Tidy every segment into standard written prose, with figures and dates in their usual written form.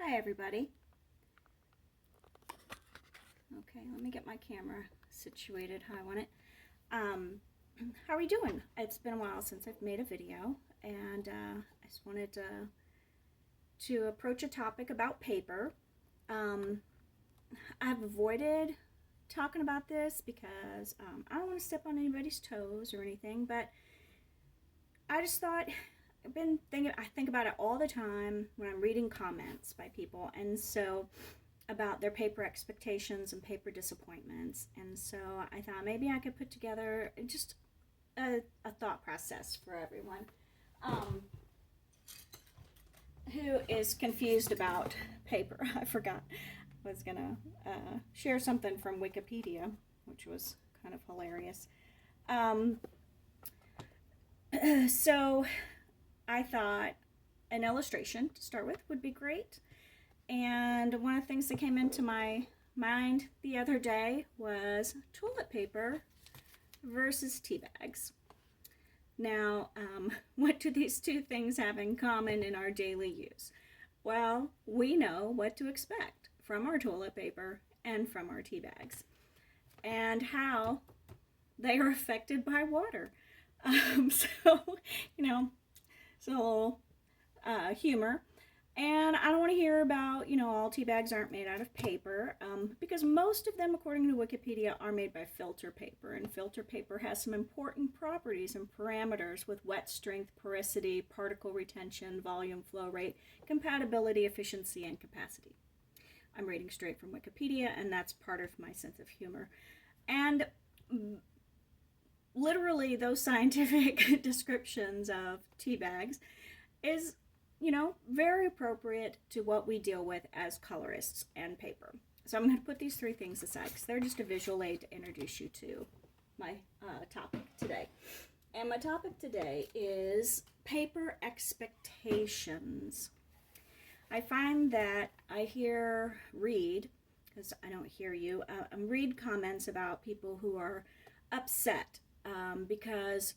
Hi everybody. Okay, let me get my camera situated how I want it. How are we doing? It's been a while since I've made a video, and I just wanted to approach a topic about paper. I've avoided talking about this because I don't want to step on anybody's toes or anything, but I just thought I think about it all the time when I'm reading comments by people, and so about their paper expectations and paper disappointments. And so I thought maybe I could put together just a thought process for everyone who is confused about paper. I forgot I was gonna share something from Wikipedia, which was kind of hilarious. So I thought an illustration to start with would be great. And one of the things that came into my mind the other day was toilet paper versus tea bags. Now, what do these two things have in common in our daily use? Well, we know what to expect from our toilet paper and from our tea bags, and how they are affected by water. So, it's a little humor. And I don't want to hear about, all tea bags aren't made out of paper, because most of them, according to Wikipedia, are made by filter paper. And filter paper has some important properties and parameters with wet strength, porosity, particle retention, volume, flow rate, compatibility, efficiency, and capacity. I'm reading straight from Wikipedia, and that's part of my sense of humor. And literally, those scientific descriptions of tea bags is very appropriate to what we deal with as colorists and paper. So I'm going to put these three things aside because they're just a visual aid to introduce you to my topic today. And my topic today is paper expectations. I find that I read, because I don't hear you, read comments about people who are upset because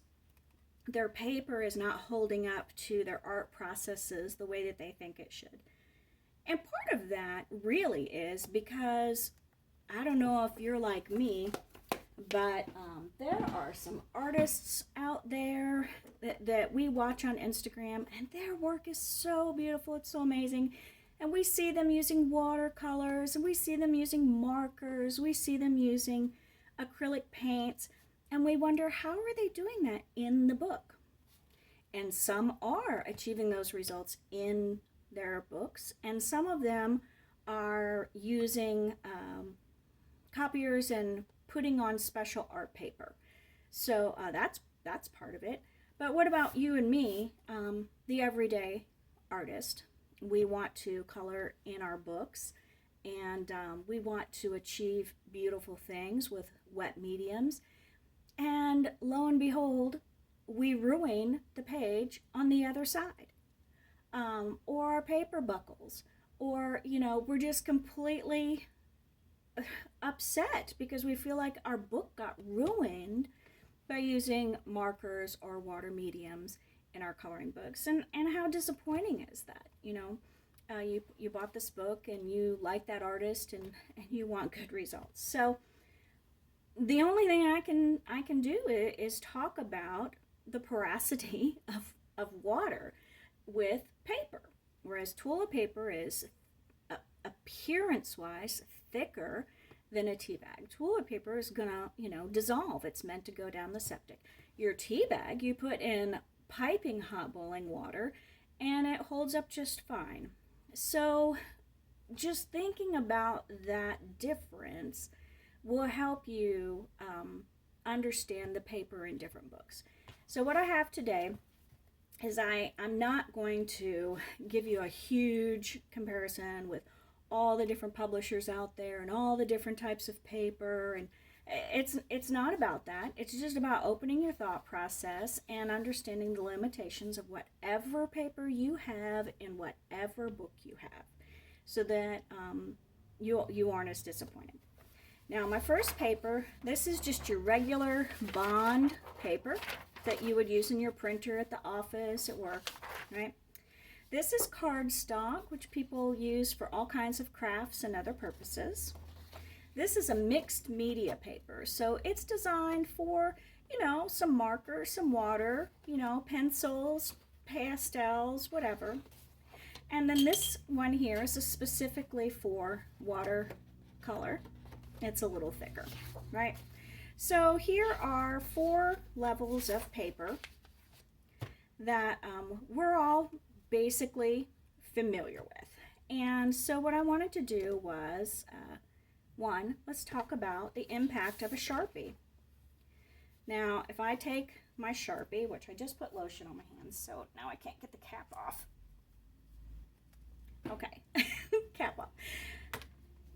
their paper is not holding up to their art processes the way that they think it should. And part of that really is because, I don't know if you're like me, but there are some artists out there that we watch on Instagram, and their work is so beautiful, it's so amazing. And we see them using watercolors, and we see them using markers, we see them using acrylic paints, and we wonder, how are they doing that in the book? And some are achieving those results in their books, and some of them are using copiers and putting on special art paper. So that's part of it. But what about you and me, the everyday artist? We want to color in our books, and we want to achieve beautiful things with wet mediums. And lo and behold, we ruin the page on the other side. Or our paper buckles. Or, we're just completely upset because we feel like our book got ruined by using markers or water mediums in our coloring books. And how disappointing is that? You bought this book and you like that artist and you want good results. So the only thing I can do is talk about the porosity of water with paper, whereas toilet paper is appearance-wise thicker than a tea bag. Toilet paper is gonna dissolve. It's meant to go down the septic. Your tea bag you put in piping hot boiling water, and it holds up just fine. So just thinking about that difference will help you understand the paper in different books. So what I have today is I'm not going to give you a huge comparison with all the different publishers out there and all the different types of paper, and it's not about that. It's just about opening your thought process and understanding the limitations of whatever paper you have in whatever book you have, so that you aren't as disappointed. Now, my first paper, this is just your regular bond paper that you would use in your printer at the office, at work, right? This is cardstock, which people use for all kinds of crafts and other purposes. This is a mixed media paper, so it's designed for, some markers, some water, pencils, pastels, whatever. And then this one here is specifically for watercolor. It's a little thicker, right? So here are 4 levels of paper that we're all basically familiar with. And so what I wanted to do was, one, let's talk about the impact of a Sharpie. Now, if I take my Sharpie, which I just put lotion on my hands, so now I can't get the cap off. Okay, cap off.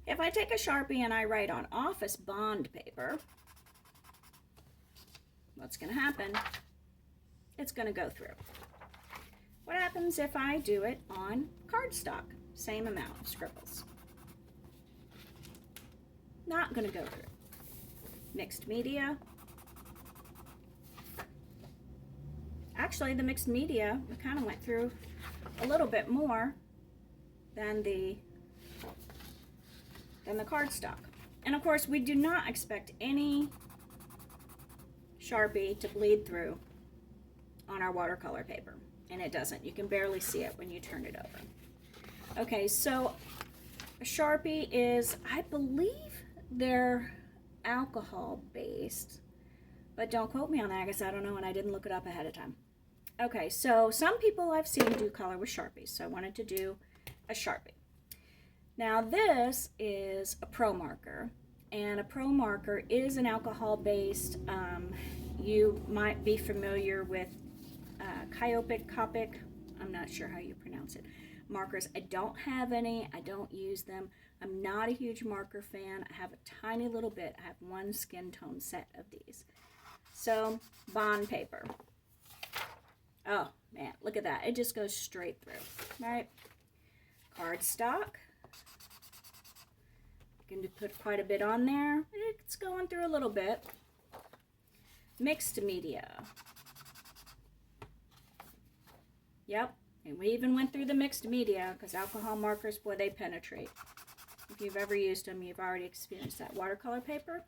If I take a Sharpie and I write on office bond paper, what's going to happen? It's going to go through. What happens if I do it on cardstock? Same amount of scribbles. Not going to go through. Mixed media. Actually, the mixed media kind of went through a little bit more than the cardstock. And of course, we do not expect any Sharpie to bleed through on our watercolor paper. And it doesn't. You can barely see it when you turn it over. Okay, so a Sharpie is, I believe they're alcohol based, but don't quote me on that because I don't know and I didn't look it up ahead of time. Okay, so some people I've seen do color with Sharpies, so I wanted to do a Sharpie. Now this is a pro marker, and a pro marker is an alcohol based, you might be familiar with Copic, I'm not sure how you pronounce it, markers. I don't have any, I don't use them. I'm not a huge marker fan. I have a tiny little bit. I have 1 skin tone set of these. So, bond paper. Oh man, look at that. It just goes straight through, right? Cardstock. You can put quite a bit on there. It's going through a little bit. Mixed media. Yep, and we even went through the mixed media because alcohol markers, boy, they penetrate. If you've ever used them, you've already experienced that. Watercolor paper.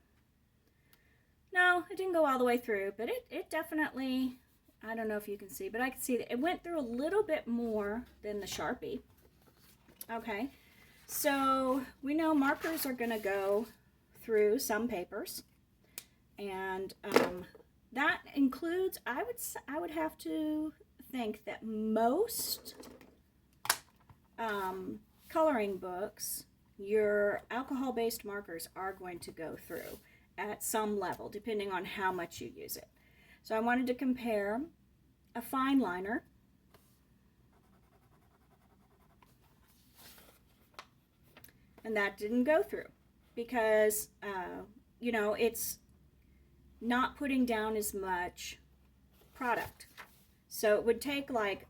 No, it didn't go all the way through, but it definitely, I don't know if you can see, but I can see that it went through a little bit more than the Sharpie. Okay, so we know markers are going to go through some papers, and that includes, I would have to think that most coloring books, your alcohol-based markers are going to go through at some level, depending on how much you use it. So I wanted to compare a fine liner and that didn't go through because, it's not putting down as much product. So it would take like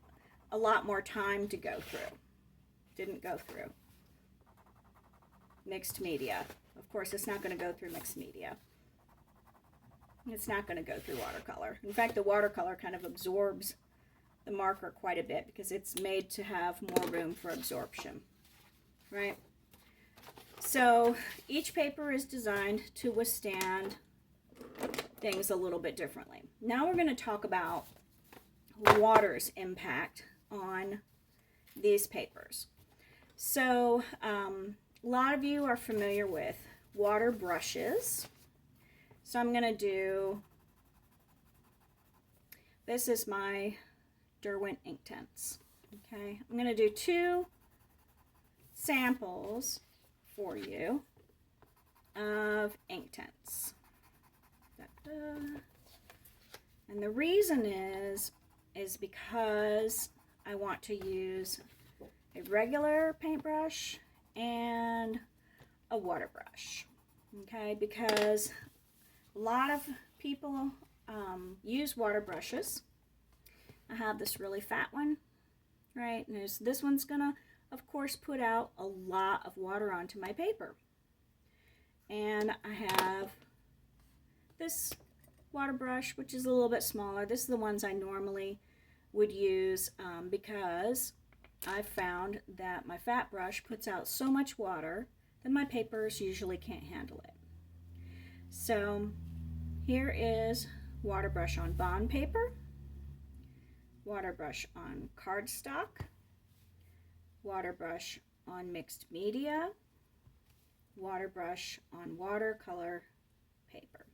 a lot more time to go through. Didn't go through. Mixed media. Of course, it's not going to go through mixed media. It's not going to go through watercolor. In fact, the watercolor kind of absorbs the marker quite a bit because it's made to have more room for absorption, right? So each paper is designed to withstand things a little bit differently. Now we're going to talk about water's impact on these papers. So a lot of you are familiar with water brushes. So I'm going to do, this is my Derwent Inktense. Okay, I'm going to do 2 samples for you of Inktense. And the reason is because I want to use a regular paintbrush and a water brush. Okay, because a lot of people use water brushes. I have this really fat one, right? And this one's gonna, of course, put out a lot of water onto my paper. And I have this water brush, which is a little bit smaller. This is the ones I normally would use because I've found that my fat brush puts out so much water that my papers usually can't handle it. So here is water brush on bond paper, water brush on cardstock, water brush on mixed media, water brush on watercolor paper.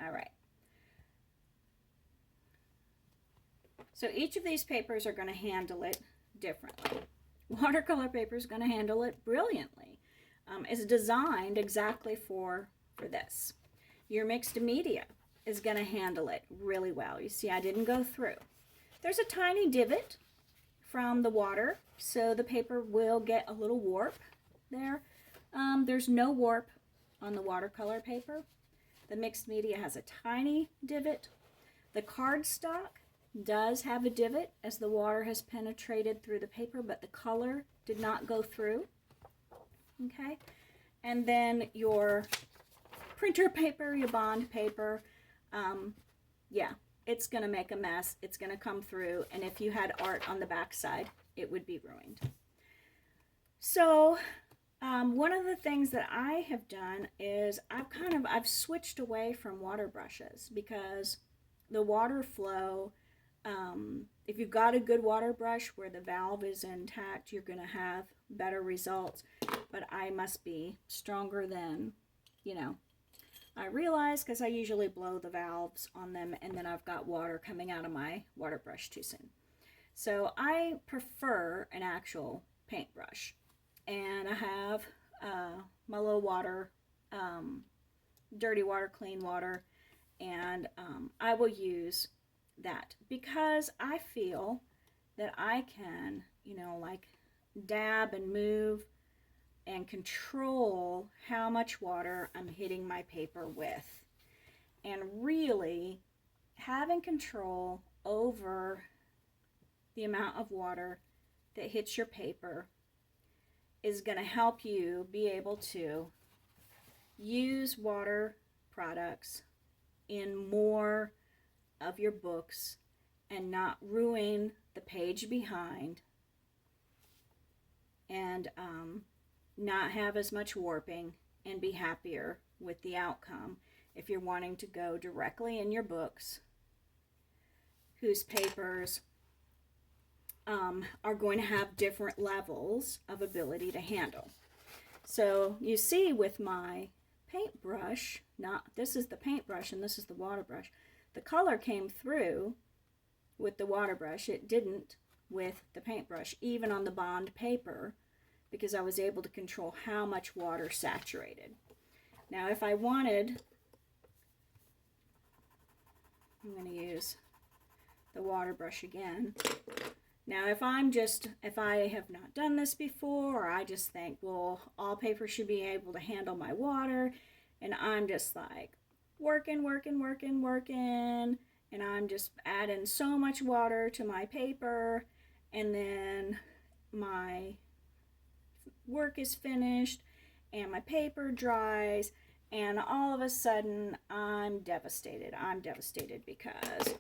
All right. So each of these papers are going to handle it differently. Watercolor paper is going to handle it brilliantly. It's designed exactly for this. Your mixed media is going to handle it really well. You see, I didn't go through. There's a tiny divot from the water, so the paper will get a little warp there. There's no warp on the watercolor paper. The mixed media has a tiny divot. The cardstock does have a divot as the water has penetrated through the paper, but the color did not go through. Okay, and then your printer paper, your bond paper, yeah, it's going to make a mess. It's going to come through, and if you had art on the back side, it would be ruined. So one of the things that I have done is I've switched away from water brushes because the water flow, if you've got a good water brush where the valve is intact, you're going to have better results. But I must be stronger than, I realize, because I usually blow the valves on them and then I've got water coming out of my water brush too soon. So I prefer an actual paintbrush. And I have my little water, dirty water, clean water, and I will use that because I feel that I can, like dab and move and control how much water I'm hitting my paper with. And really having control over the amount of water that hits your paper is going to help you be able to use water products in more of your books and not ruin the page behind and not have as much warping and be happier with the outcome if you're wanting to go directly in your books whose papers are going to have different levels of ability to handle. So you see with my paintbrush, this is the paintbrush and this is the water brush. The color came through with the water brush. It didn't with the paintbrush, even on the bond paper, because I was able to control how much water saturated. Now if I wanted, I'm going to use the water brush again. Now if I have not done this before, or I just think, well, all paper should be able to handle my water, and I'm just like working, and I'm just adding so much water to my paper, and then my work is finished, and my paper dries, and all of a sudden I'm devastated. I'm devastated because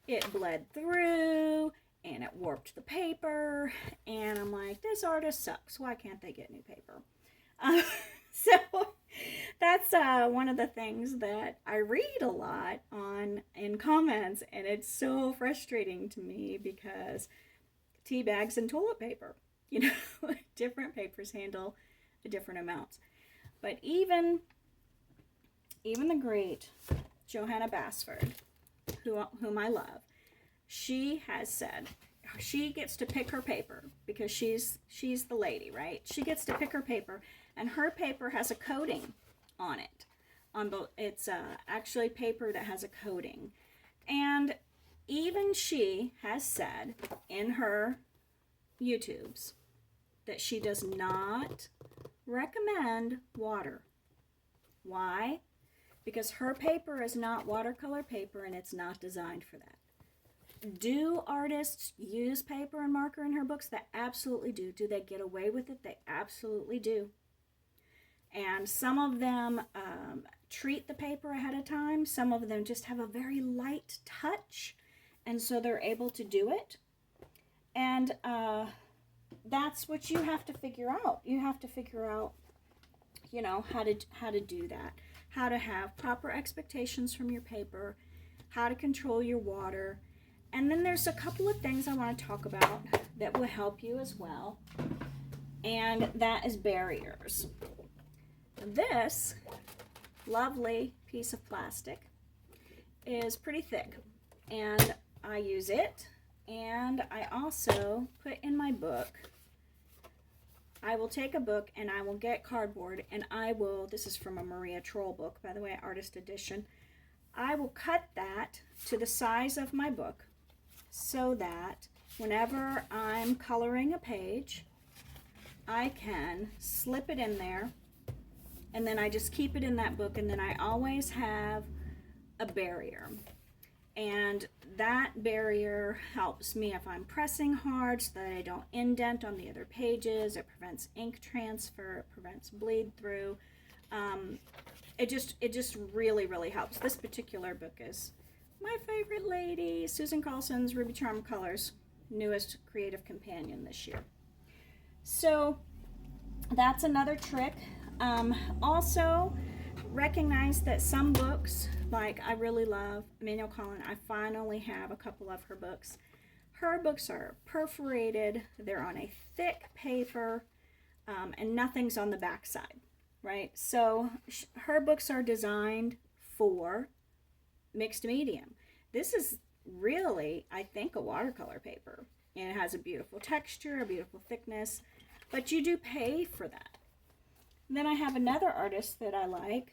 it bled through, and it warped the paper, and I'm like, this artist sucks. Why can't they get new paper? So that's one of the things that I read a lot in comments, and it's so frustrating to me because tea bags and toilet paper, different papers handle different amounts. But even the great Johanna Basford, whom I love, she has said she gets to pick her paper because she's the lady, right? She gets to pick her paper, and her paper has a coating on it. It's actually paper that has a coating, and even she has said in her YouTubes that she does not recommend water. Why? Because her paper is not watercolor paper and it's not designed for that. Do artists use paper and marker in her books? They absolutely do. Do they get away with it? They absolutely do. And some of them treat the paper ahead of time. Some of them just have a very light touch, and so they're able to do it. And that's what you have to figure out. You have to figure out, you know, how to do that, how to have proper expectations from your paper, how to control your water. And then there's a couple of things I want to talk about that will help you as well, and that is barriers. This lovely piece of plastic is pretty thick, and I use it, and I also put in my book. I will take a book and I will get cardboard, and I will, this is from a Maria Troll book, by the way, artist edition. I will cut that to the size of my book so that whenever I'm coloring a page, I can slip it in there, and then I just keep it in that book, and then I always have a barrier. And that barrier helps me if I'm pressing hard so that I don't indent on the other pages. It prevents ink transfer, it prevents bleed through. It just really, really helps. This particular book is my favorite lady, Susan Carlson's Ruby Charm Colors, newest creative companion this year. So that's another trick. Also, recognize that some books, like I really love Emmanuel Collin, I finally have a couple of her books. Her books are perforated, they're on a thick paper, and nothing's on the back side, right? So her books are designed for mixed medium. This is really, I think, a watercolor paper. And it has a beautiful texture, a beautiful thickness, but you do pay for that. And then I have another artist that I like,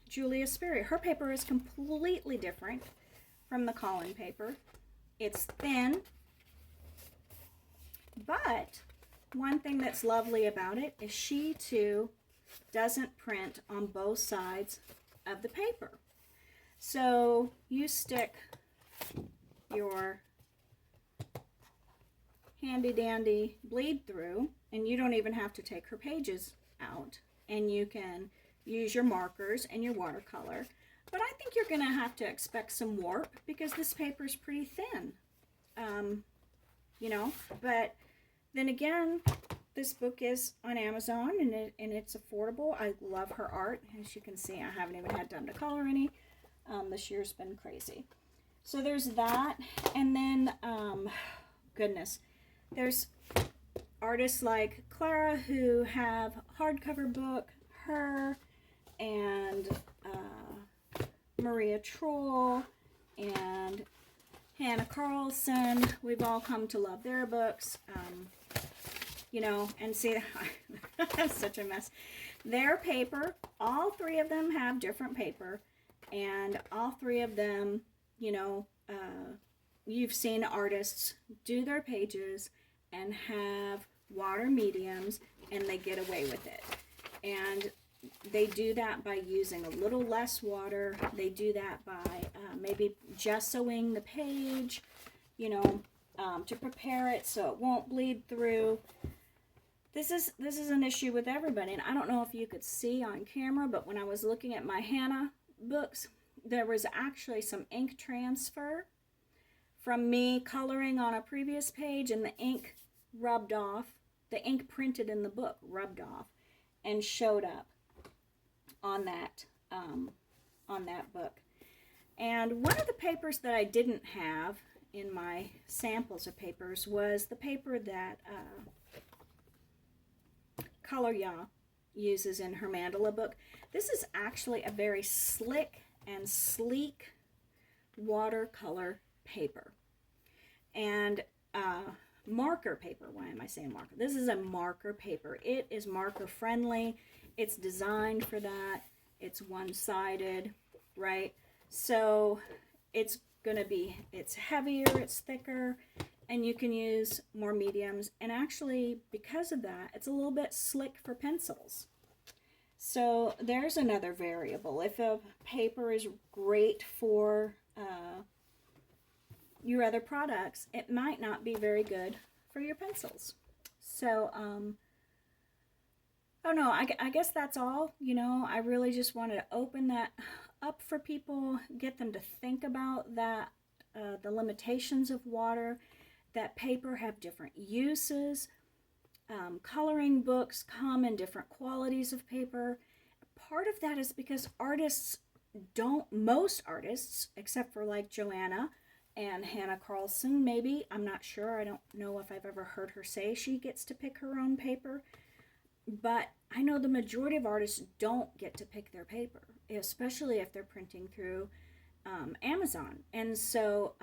Julia Sperry. Her paper is completely different from the Collin paper. It's thin, but one thing that's lovely about it is she too doesn't print on both sides of the paper. So you stick your handy dandy bleed through, and you don't even have to take her pages out, and you can use your markers and your watercolor. But I think you're going to have to expect some warp because this paper is pretty thin, you know. But then again, this book is on Amazon, and it's affordable. I love her art. As you can see, I haven't even had time to color any. This year's been crazy. So there's that, and then goodness, there's artists like Clara who have hardcover book, her, and Maria Troll, and Hannah Carlson. We've all come to love their books, you know, and see, that's such a mess. Their paper, all three of them have different paper, and all three of them, you know, you've seen artists do their pages and have water mediums, and they get away with it. And they do that by using a little less water. They do that by maybe gessoing the page, you know, to prepare it so it won't bleed through. This is an issue with everybody, and I don't know if you could see on camera, but when I was looking at my Hannah books, there was actually some ink transfer from me coloring on a previous page, and the ink rubbed off. The ink printed in the book rubbed off and showed up on that book. And one of the papers that I didn't have in my samples of papers was the paper that Color Ya uses in her mandala book. This is actually a very slick and sleek watercolor paper. And marker paper. Why am I saying marker? This is a marker paper. It is marker friendly. It's designed for that. It's one-sided, right? So it's going to be, it's heavier, it's thicker, and you can use more mediums. And actually, because of that, it's a little bit slick for pencils. So there's another variable. If a paper is great for your other products, it might not be very good for your pencils. So, oh no, I guess that's all. You know, I really just wanted to open that up for people, get them to think about that, the limitations of water, that paper have different uses, coloring books come in different qualities of paper. Part of that is because most artists, except for like Joanna and Hannah Carlson, maybe, I'm not sure, I don't know if I've ever heard her say she gets to pick her own paper, but I know the majority of artists don't get to pick their paper, especially if they're printing through Amazon. And so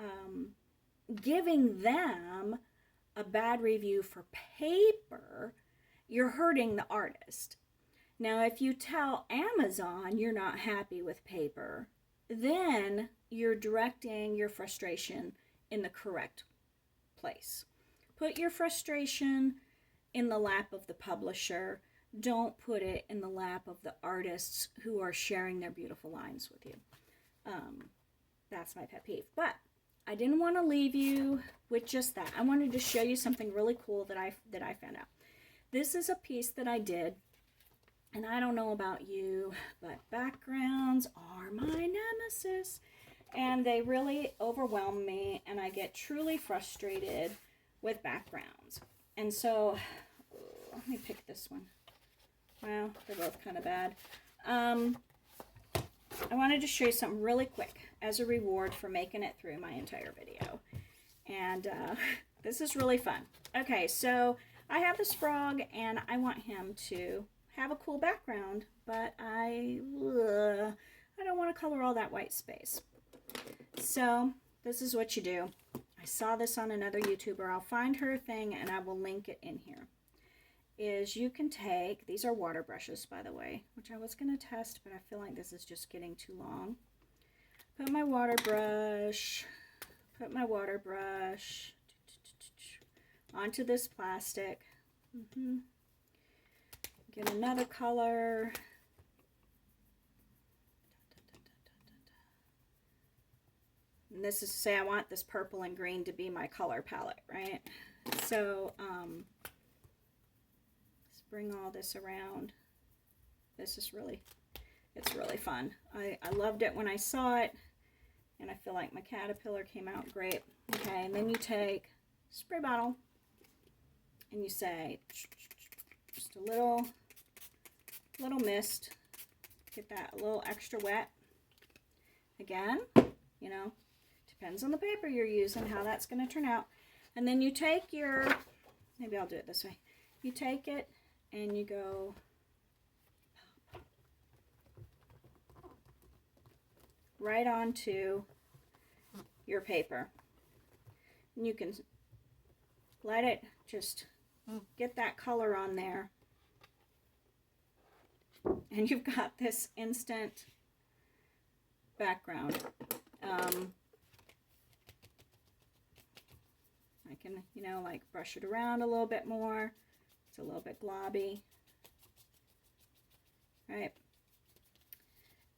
giving them a bad review for paper, you're hurting the artist. Now, if you tell Amazon you're not happy with paper, then you're directing your frustration in the correct place. Put your frustration in the lap of the publisher. Don't put it in the lap of the artists who are sharing their beautiful lines with you. That's my pet peeve. But I didn't want to leave you with just that. I wanted to show you something really cool that I found out. This is a piece that I did, and I don't know about you, but backgrounds are my nemesis, and they really overwhelm me, and I get truly frustrated with backgrounds. And so, let me pick this one. Well, they're both kind of bad. I wanted to show you something really quick as a reward for making it through my entire video. And this is really fun. Okay, so I have this frog, and I want him to have a cool background, but I don't want to color all that white space. So this is what you do. I saw this on another YouTuber. I'll find her thing, and I will link it in here. Is you can take, these are water brushes, by the way, which I was going to test, but I feel like this is just getting too long. Put my water brush onto this plastic. Get another color. And this is to say I want this purple and green to be my color palette, right? So, bring all this around. This is it's really fun. I loved it when I saw it, and I feel like my caterpillar came out great. Okay, and then you take a spray bottle, and you say, just a little mist, get that a little extra wet. Again, you know, depends on the paper you're using, how that's going to turn out. And then you take your, maybe I'll do it this way. You take it, and you go right onto your paper. And you can let it just get that color on there. And you've got this instant background. I can, you know, like brush it around a little bit more. It's a little bit globby, right?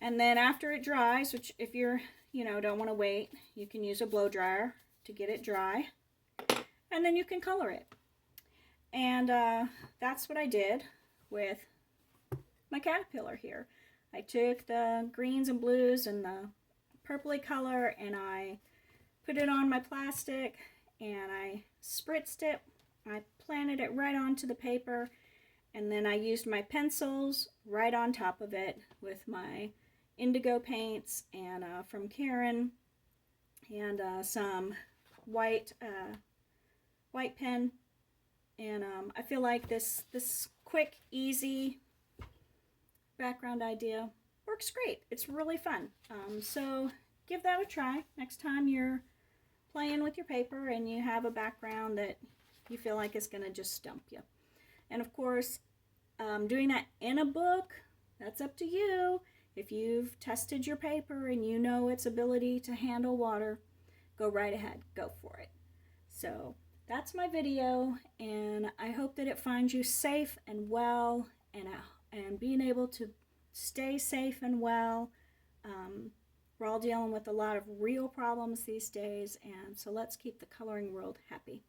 And then after it dries, which if you're, you know, don't want to wait, you can use a blow dryer to get it dry, and then you can color it. And that's what I did with my caterpillar here. I took the greens and blues and the purpley color, and I put it on my plastic, and I spritzed it. I planted it right onto the paper, and then I used my pencils right on top of it with my indigo paints and from Karen, and some white pen. And I feel like this quick, easy background idea works great. It's really fun. So give that a try next time you're playing with your paper and you have a background that you feel like is going to just stump you. And of course, doing that in a book, that's up to you. If you've tested your paper and you know its ability to handle water, go right ahead, go for it. So that's my video, and I hope that it finds you safe and well, and being able to stay safe and well. We're all dealing with a lot of real problems these days, and so let's keep the coloring world happy.